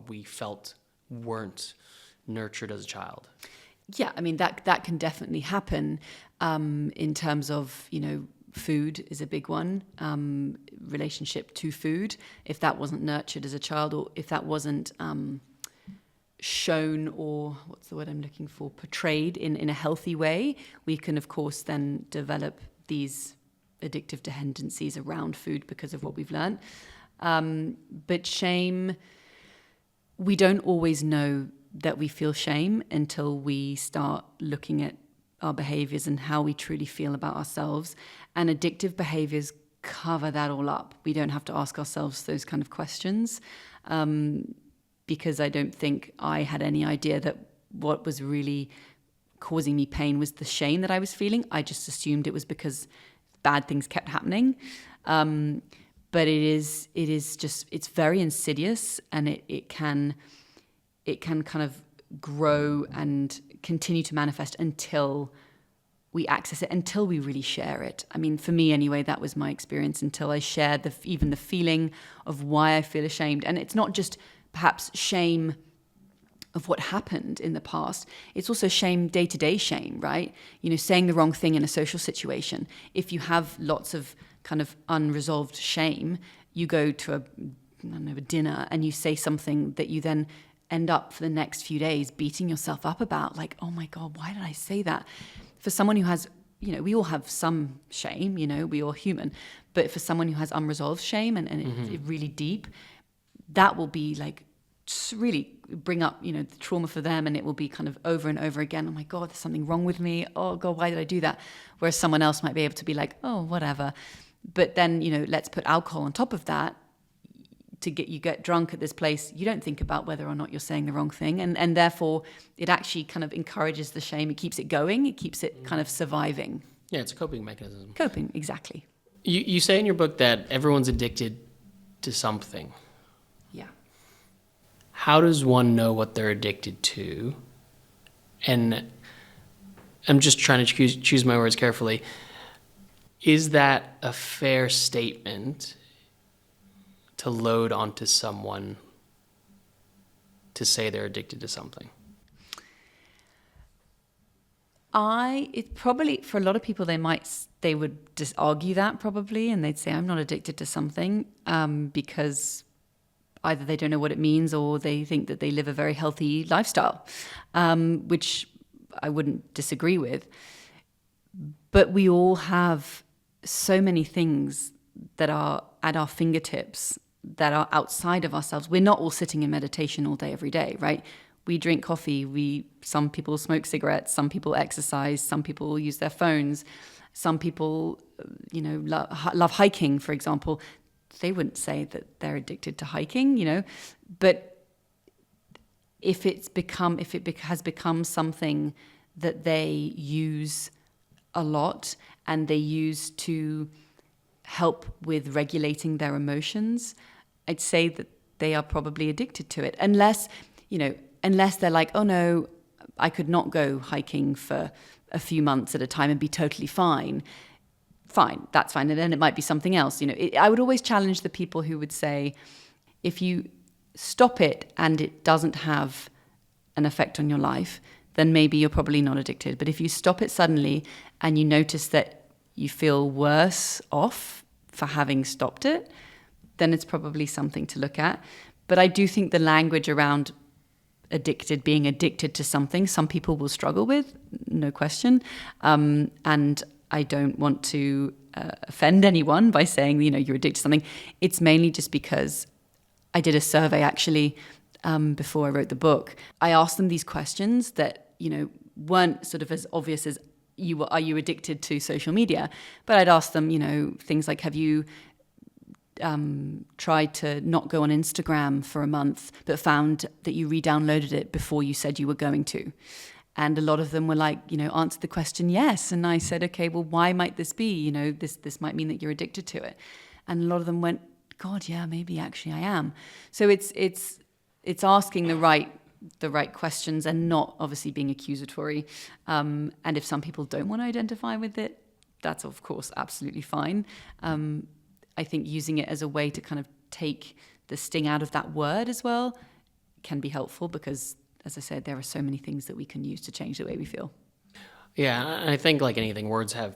we felt weren't nurtured as a child? Yeah, I mean, that can definitely happen in terms of, food is a big one, relationship to food. If that wasn't nurtured as a child, or if that wasn't shown, or what's the word I'm looking for, portrayed in a healthy way, we can, of course, then develop these addictive tendencies around food because of what we've learned. But shame, we don't always know that we feel shame until we start looking at our behaviors and how we truly feel about ourselves. And addictive behaviors cover that all up. We don't have to ask ourselves those kind of questions, because I don't think I had any idea that what was really causing me pain was the shame that I was feeling. I just assumed it was because bad things kept happening. But it is just, it's very insidious, and it can kind of grow and continue to manifest until we access it, until we really share it. I mean, for me anyway, that was my experience, until I shared even the feeling of why I feel ashamed. And it's not just perhaps shame of what happened in the past. It's also shame, day-to-day shame, right? Saying the wrong thing in a social situation. If you have lots of kind of unresolved shame, you go to a dinner and you say something that you then end up for the next few days beating yourself up about, like, oh my God, why did I say that? For someone who has, we all have some shame, we all human, but for someone who has unresolved shame and it's really deep, that will be like, just really bring up, the trauma for them, and it will be kind of over and over again. Oh my God, there's something wrong with me. Oh God, why did I do that? Whereas someone else might be able to be like, oh, whatever. But then, let's put alcohol on top of that. You get drunk at this place, you don't think about whether or not you're saying the wrong thing. And therefore, it actually kind of encourages the shame. It keeps it going. It keeps it kind of surviving. Yeah, it's a coping mechanism. Coping, exactly. You say in your book that everyone's addicted to something. Yeah. How does one know what they're addicted to? And I'm just trying to choose my words carefully. Is that a fair statement to load onto someone to say they're addicted to something? It probably, for a lot of people, they would just argue that probably, and they'd say, I'm not addicted to something, because either they don't know what it means, or they think that they live a very healthy lifestyle, which I wouldn't disagree with. But we all have so many things that are at our fingertips that are outside of ourselves. We're not all sitting in meditation all day, every day, right? We drink coffee. Some people smoke cigarettes. Some people exercise. Some people use their phones. Some people, love hiking, for example. They wouldn't say that they're addicted to hiking, but if it has become something that they use a lot, and they use to help with regulating their emotions, I'd say that they are probably addicted to it. Unless they're like, oh no, I could not go hiking for a few months at a time and be totally fine. Fine, that's fine. And then it might be something else. I would always challenge the people who would say, if you stop it and it doesn't have an effect on your life, then maybe you're probably not addicted. But if you stop it suddenly and you notice that you feel worse off for having stopped it, then it's probably something to look at. But I do think the language around being addicted to something, some people will struggle with, no question. And I don't want to offend anyone by saying, you're addicted to something. It's mainly just because I did a survey actually before I wrote the book. I asked them these questions that, weren't sort of as obvious as are you addicted to social media? But I'd ask them, things like, have you tried to not go on Instagram for a month, but found that you re-downloaded it before you said you were going to? And a lot of them were like, answered the question yes. And I said, okay, well, why might this be? This might mean that you're addicted to it. And a lot of them went, God, yeah, maybe actually I am. So it's asking the right questions and not obviously being accusatory. And if some people don't want to identify with it, that's of course absolutely fine. I think using it as a way to kind of take the sting out of that word as well can be helpful because, as I said, there are so many things that we can use to change the way we feel. Yeah, and I think like anything, words have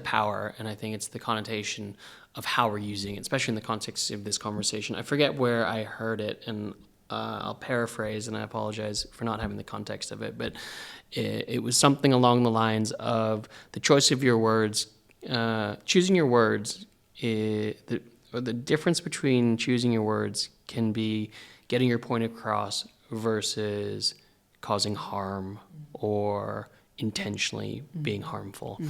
power, and I think it's the connotation of how we're using it, especially in the context of this conversation. I forget where I heard it, and I'll paraphrase, and I apologize for not having the context of it, but it was something along the lines of the choice of your words, choosing your words. The difference between choosing your words can be getting your point across versus causing harm or intentionally being harmful.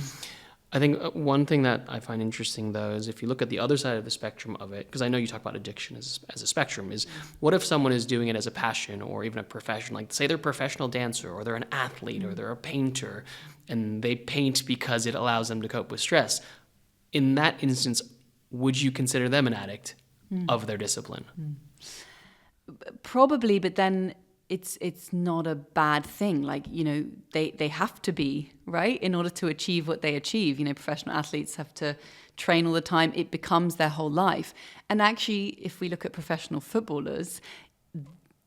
I think one thing that I find interesting, though, is if you look at the other side of the spectrum of it, because I know you talk about addiction as a spectrum, is what if someone is doing it as a passion or even a profession, like say they're a professional dancer or they're an athlete or they're a painter, and they paint because it allows them to cope with stress. In that instance, would you consider them an addict of their discipline? Probably, but then it's not a bad thing. Like, they have to be, right, in order to achieve what they achieve. Professional athletes have to train all the time. It becomes their whole life. And actually, if we look at professional footballers,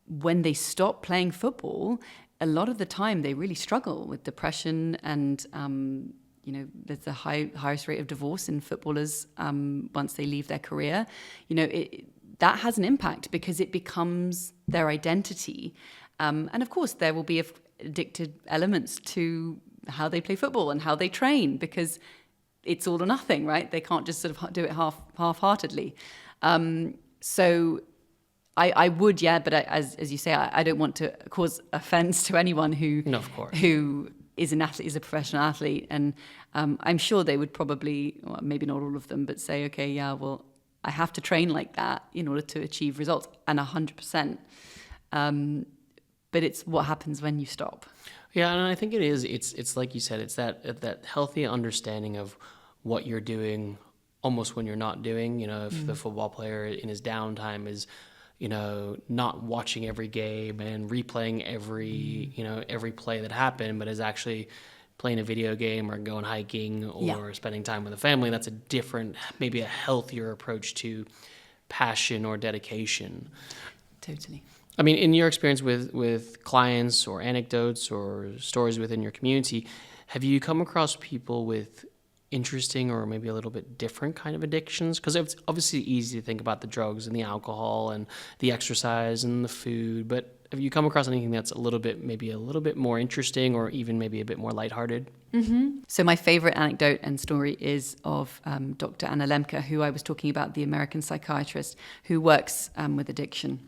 when they stop playing football, a lot of the time they really struggle with depression and there's the highest rate of divorce in footballers once they leave their career. That has an impact because it becomes their identity. And of course, there will be addicted elements to how they play football and how they train because it's all or nothing, right? They can't just sort of do it half-heartedly. So I would, yeah, but as you say, I don't want to cause offense to anyone who is an athlete, is a professional athlete. And I'm sure they would probably, well, maybe not all of them, but say, okay, yeah, well, I have to train like that in order to achieve results, and 100%. But it's what happens when you stop. Yeah, and I think it is. It's like you said. It's that healthy understanding of what you're doing, almost when you're not doing. If the football player in his downtime is, not watching every game and replaying every play that happened, but is actually playing a video game or going hiking or spending time with a family, that's a different, maybe a healthier approach to passion or dedication. Totally. I mean, in your experience with clients or anecdotes or stories within your community, have you come across people with interesting or maybe a little bit different kind of addictions? Because it's obviously easy to think about the drugs and the alcohol and the exercise and the food, but have you come across anything that's maybe a little bit more interesting or even maybe a bit more lighthearted? Mm-hmm. So my favorite anecdote and story is of Dr. Anna Lemke, who I was talking about, the American psychiatrist who works with addiction.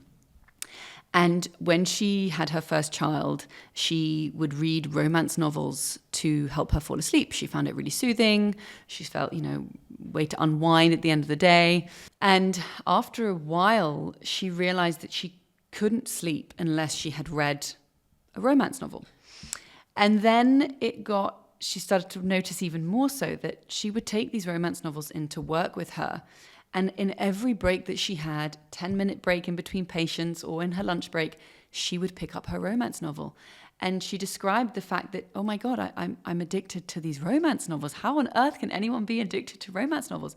And when she had her first child, she would read romance novels to help her fall asleep. She found it really soothing. She felt, way to unwind at the end of the day. And after a while, she realized that she couldn't sleep unless she had read a romance novel. And then she started to notice even more so that she would take these romance novels into work with her. And in every break that she had, 10-minute break in between patients or in her lunch break, she would pick up her romance novel. And she described the fact that, oh my God, I'm addicted to these romance novels. How on earth can anyone be addicted to romance novels?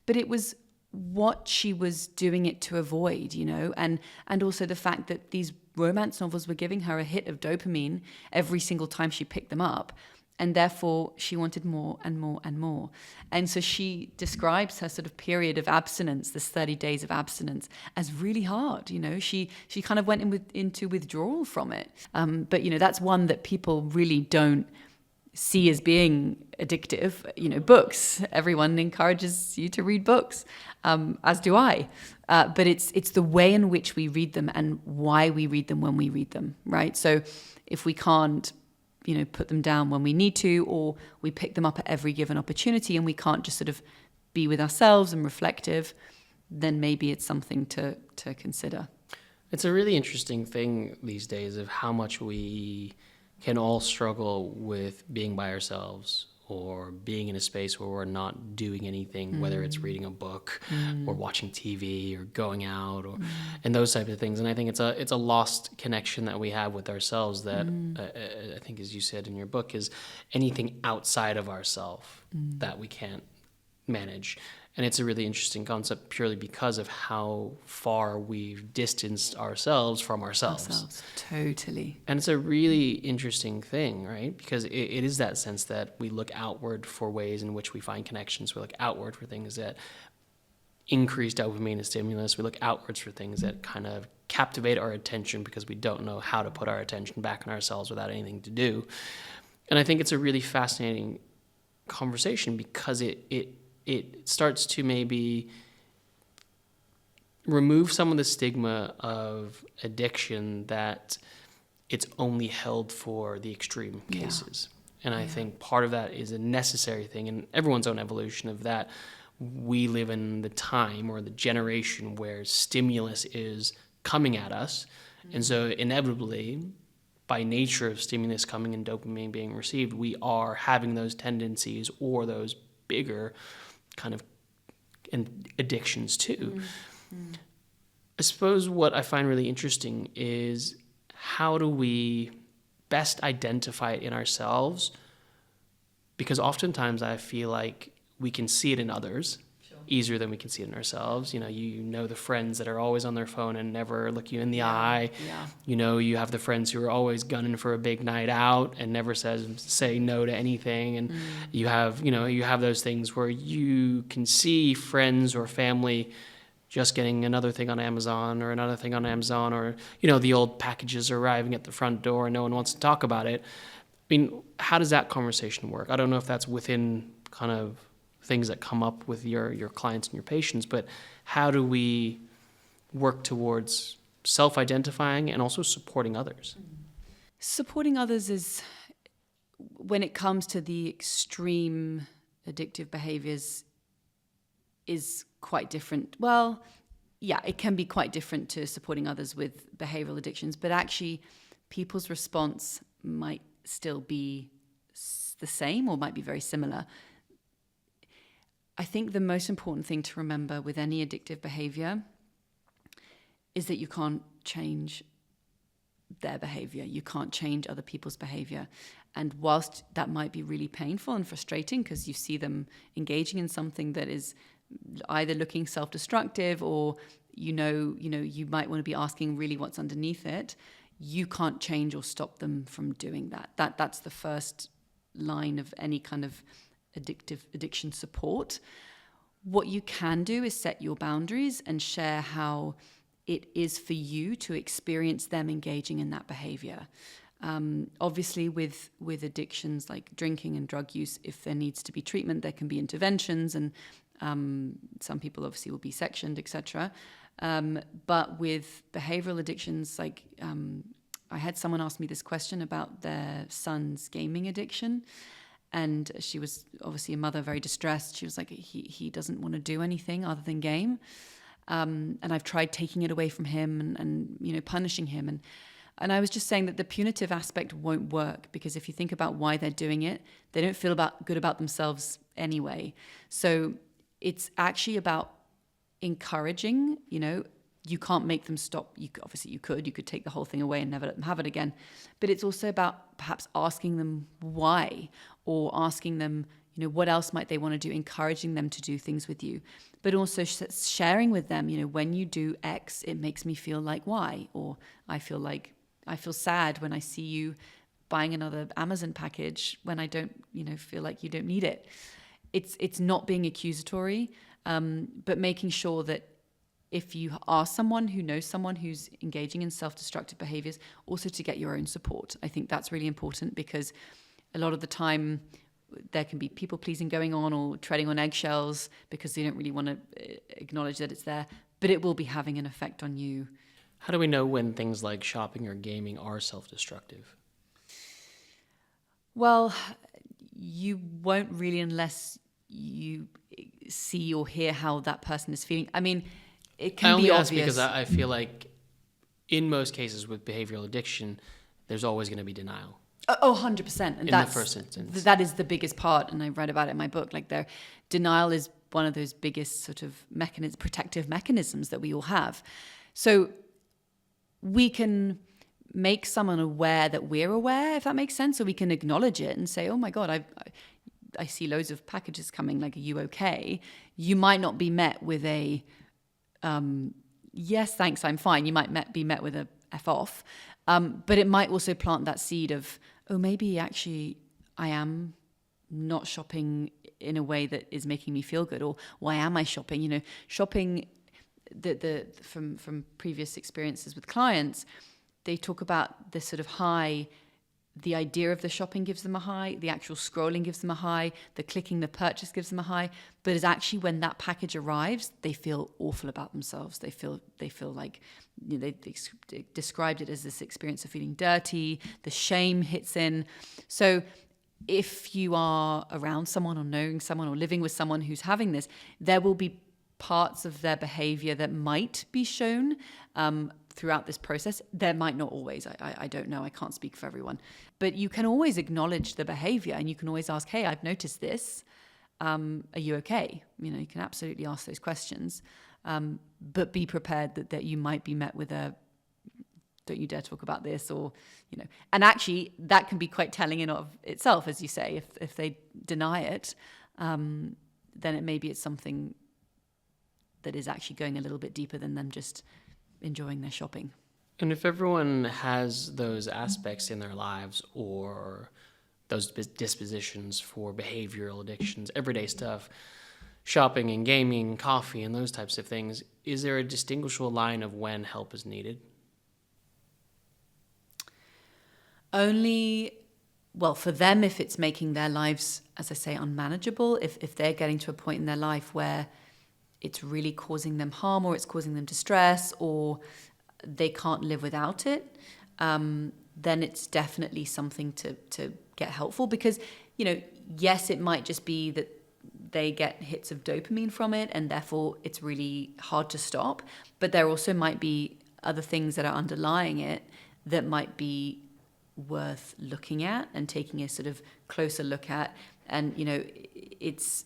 But it was what she was doing it to avoid, and also the fact that these romance novels were giving her a hit of dopamine every single time she picked them up. And therefore, she wanted more and more and more. And so she describes her sort of period of abstinence, this 30 days of abstinence, as really hard. She kind of went into withdrawal from it. But, that's one that people really don't see as being addictive. Books. Everyone encourages you to read books, as do I. But it's the way in which we read them and why we read them when we read them, right? So if we can't put them down when we need to, or we pick them up at every given opportunity and we can't just sort of be with ourselves and reflective, then maybe it's something to consider. It's a really interesting thing these days of how much we can all struggle with being by ourselves or being in a space where we're not doing anything, whether it's reading a book or watching TV or going out or and those types of things. And I think it's a lost connection that we have with ourselves that I think, as you said in your book, is anything outside of ourselves that we can't manage. And it's a really interesting concept purely because of how far we've distanced ourselves from ourselves. Totally. And it's a really interesting thing, right? Because it is that sense that we look outward for ways in which we find connections. We look outward for things that increase dopamine and stimulus. We look outwards for things that kind of captivate our attention because we don't know how to put our attention back on ourselves without anything to do. And I think it's a really fascinating conversation because it starts to maybe remove some of the stigma of addiction that it's only held for the extreme cases. And I think part of that is a necessary thing in everyone's own evolution of that. We live in the time or the generation where stimulus is coming at us. And so inevitably, by nature of stimulus coming and dopamine being received, we are having those tendencies or those bigger kind of addictions too. I suppose what I find really interesting is how do we best identify it in ourselves? Because oftentimes I feel like we can see it in others easier than we can see it in ourselves. You know the friends that are always on their phone and never look you in the eye. You have the friends who are always gunning for a big night out and never say no to anything. And you have those things where you can see friends or family just getting another thing on Amazon or the old packages arriving at the front door and no one wants to talk about it. I mean, how does that conversation work? I don't know if that's within kind of things that come up with your clients and your patients, but how do we work towards self-identifying and also supporting others? Supporting others is, when it comes to the extreme addictive behaviors, is quite different. Well, yeah, it can be quite different to supporting others with behavioral addictions, but actually people's response might still be the same or might be very similar. I think the most important thing to remember with any addictive behavior is that you can't change their behavior. You can't change other people's behavior. And whilst that might be really painful and frustrating because you see them engaging in something that is either looking self-destructive or you might want to be asking really what's underneath it, you can't change or stop them from doing that. That's the first line of any kind of addiction support. What you can do is set your boundaries and share how it is for you to experience them engaging in that behavior. Obviously, with addictions like drinking and drug use, if there needs to be treatment, there can be interventions, and some people obviously will be sectioned, etc. But with behavioral addictions, like I had someone ask me this question about their son's gaming addiction. And she was obviously a mother, very distressed. She was like, he doesn't want to do anything other than game. And I've tried taking it away from him and punishing him. And I was just saying that the punitive aspect won't work, because if you think about why they're doing it, they don't feel good about themselves anyway. So it's actually about encouraging. You can't make them stop. You could take the whole thing away and never let them have it again. But it's also about perhaps asking them why, or asking them, what else might they want to do, encouraging them to do things with you. But also sharing with them, when you do X, it makes me feel like Y, or I feel sad when I see you buying another Amazon package when I don't, feel like you don't need it. It's not being accusatory, but making sure that if you are someone who knows someone who's engaging in self-destructive behaviors, also to get your own support. I think that's really important, because a lot of the time there can be people pleasing going on or treading on eggshells because they don't really want to acknowledge that it's there, but it will be having an effect on you. How do we know when things like shopping or gaming are self-destructive? Well, you won't really unless you see or hear how that person is feeling. I mean, it can be obvious. I only ask because I feel like in most cases with behavioral addiction, there's always going to be denial. Oh, 100%. And in the first instance. That is the biggest part, and I write about it in my book. Like, denial is one of those biggest sort of protective mechanisms that we all have. So we can make someone aware that we're aware, if that makes sense. So we can acknowledge it and say, oh my God, I see loads of packages coming, like, are you okay? You might not be met with a, yes, thanks, I'm fine. You might be met with a F off. But it might also plant that seed of, oh, maybe actually I am not shopping in a way that is making me feel good, or why am I shopping? Shopping, from previous experiences with clients, they talk about this sort of high. The idea of the shopping gives them a high, the actual scrolling gives them a high, the clicking the purchase gives them a high, but it's actually when that package arrives, they feel awful about themselves. They feel like, they described it as this experience of feeling dirty, the shame hits in. So if you are around someone or knowing someone or living with someone who's having this, there will be parts of their behavior that might be shown throughout this process. There might not always. I don't know. I can't speak for everyone. But you can always acknowledge the behavior, and you can always ask, hey, I've noticed this. Are you okay? You can absolutely ask those questions. But be prepared that you might be met with a, don't you dare talk about this, or, and actually that can be quite telling in of itself, as you say. If they deny it, then maybe it's something that is actually going a little bit deeper than them just enjoying their shopping. And if everyone has those aspects in their lives, or those dispositions for behavioral addictions, everyday stuff, shopping and gaming, coffee and those types of things, is there a distinguishable line of when help is needed? Well, for them, if it's making their lives, as I say, unmanageable, if they're getting to a point in their life where it's really causing them harm, or it's causing them distress, or they can't live without it, then it's definitely something to get helpful. Because, yes, it might just be that they get hits of dopamine from it, and therefore it's really hard to stop. But there also might be other things that are underlying it that might be worth looking at and taking a sort of closer look at. And, it's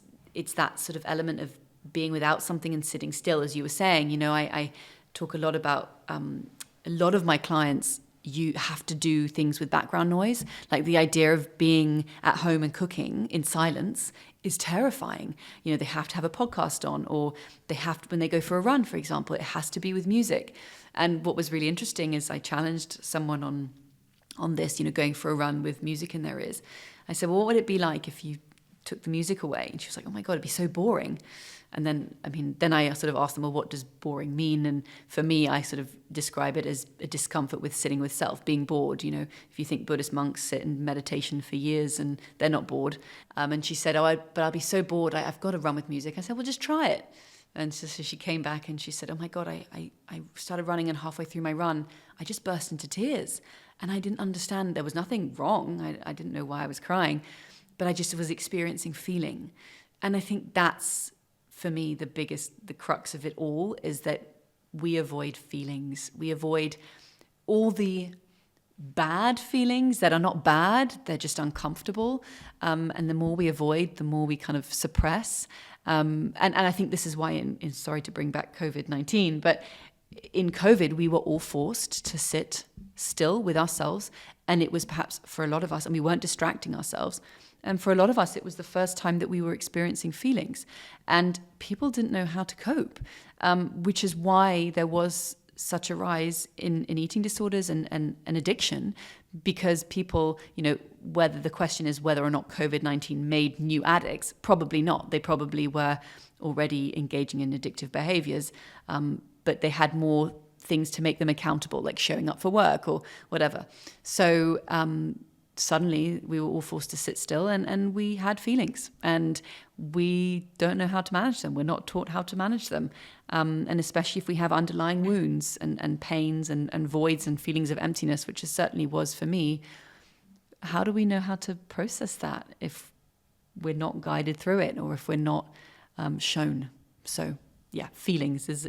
that sort of element of being without something and sitting still, as you were saying. I talk a lot about a lot of my clients, you have to do things with background noise. Like, the idea of being at home and cooking in silence is terrifying. They have to have a podcast on, or they have to, when they go for a run, for example, it has to be with music. And what was really interesting is I challenged someone on this, going for a run with music in their ears. I said, well, what would it be like if you took the music away? And she was like, oh my God, it'd be so boring. And then I sort of asked them, well, what does boring mean? And for me, I sort of describe it as a discomfort with sitting with self, being bored. If you think Buddhist monks sit in meditation for years and they're not bored. And she said, but I'll be so bored, I've got to run with music. I said, well, just try it. And so she came back and she said, oh my God, I started running, and halfway through my run, I just burst into tears. And I didn't understand. There was nothing wrong. I didn't know why I was crying, but I just was experiencing feeling. And I think that's, for me, the crux of it all, is that we avoid feelings. We avoid all the bad feelings that are not bad, they're just uncomfortable. And the more we avoid, the more we kind of suppress. And I think this is why, sorry to bring back COVID-19, but in COVID, we were all forced to sit still with ourselves. And it was perhaps for a lot of us, and we weren't distracting ourselves. And for a lot of us, it was the first time that we were experiencing feelings. And people didn't know how to cope, which is why there was such a rise in eating disorders and addiction, because people, whether the question is whether or not COVID-19 made new addicts, probably not. They probably were already engaging in addictive behaviours, but they had more things to make them accountable, like showing up for work or whatever. So suddenly we were all forced to sit still, and we had feelings, and we don't know how to manage them. We're not taught how to manage them. And especially if we have underlying wounds and pains and voids and feelings of emptiness, which it certainly was for me, how do we know how to process that if we're not guided through it, or if we're not shown? So yeah, feelings is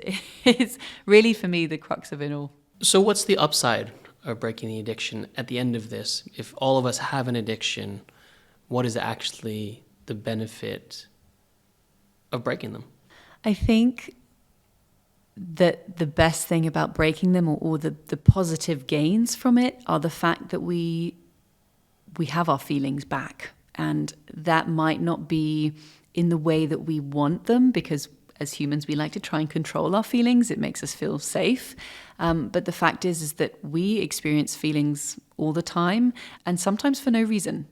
really for me the crux of it all. So what's the upside of breaking the addiction at the end of this? If all of us have an addiction, what is actually the benefit of breaking them? I think that the best thing about breaking them, or the positive gains from it, are the fact that we have our feelings back. And that might not be in the way that we want them, because as humans, we like to try and control our feelings. It makes us feel safe. But the fact is that we experience feelings all the time, and sometimes for no reason.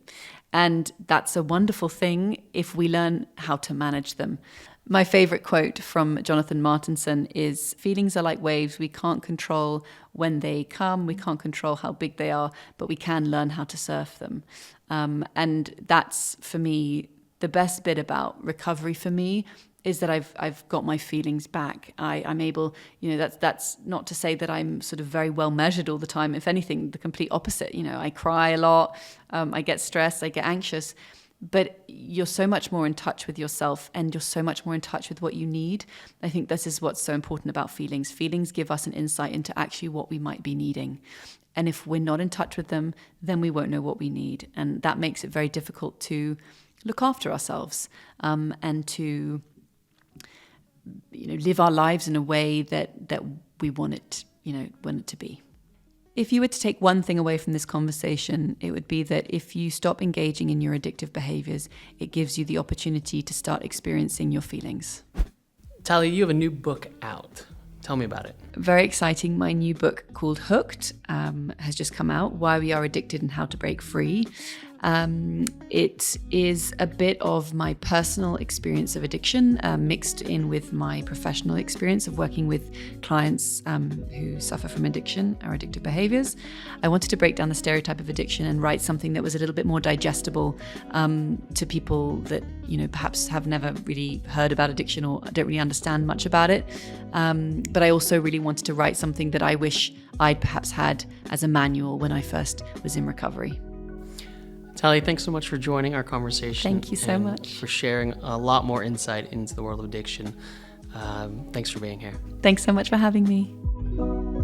And that's a wonderful thing if we learn how to manage them. My favorite quote from Jonathan Martinson is, "Feelings are like waves. We can't control when they come. We can't control how big they are, but we can learn how to surf them." And that's, for me, the best bit about recovery for me, is that I've got my feelings back. I'm able, that's not to say that I'm sort of very well measured all the time. If anything, the complete opposite. I cry a lot, I get stressed, I get anxious, but you're so much more in touch with yourself, and you're so much more in touch with what you need. I think this is what's so important about feelings. Feelings give us an insight into actually what we might be needing. And if we're not in touch with them, then we won't know what we need. And that makes it very difficult to look after ourselves, and to live our lives in a way that we want it to be. If you were to take one thing away from this conversation, it would be that if you stop engaging in your addictive behaviours, it gives you the opportunity to start experiencing your feelings. Tali, you have a new book out. Tell me about it. Very exciting. My new book called Hooked has just come out, Why We Are Addicted and How to Break Free. It is a bit of my personal experience of addiction mixed in with my professional experience of working with clients who suffer from addiction or addictive behaviours. I wanted to break down the stereotype of addiction and write something that was a little bit more digestible to people that perhaps have never really heard about addiction or don't really understand much about it. But I also really wanted to write something that I wish I'd perhaps had as a manual when I first was in recovery. Tali, thanks so much for joining our conversation. Thank you so much. For sharing a lot more insight into the world of addiction. Thanks for being here. Thanks so much for having me.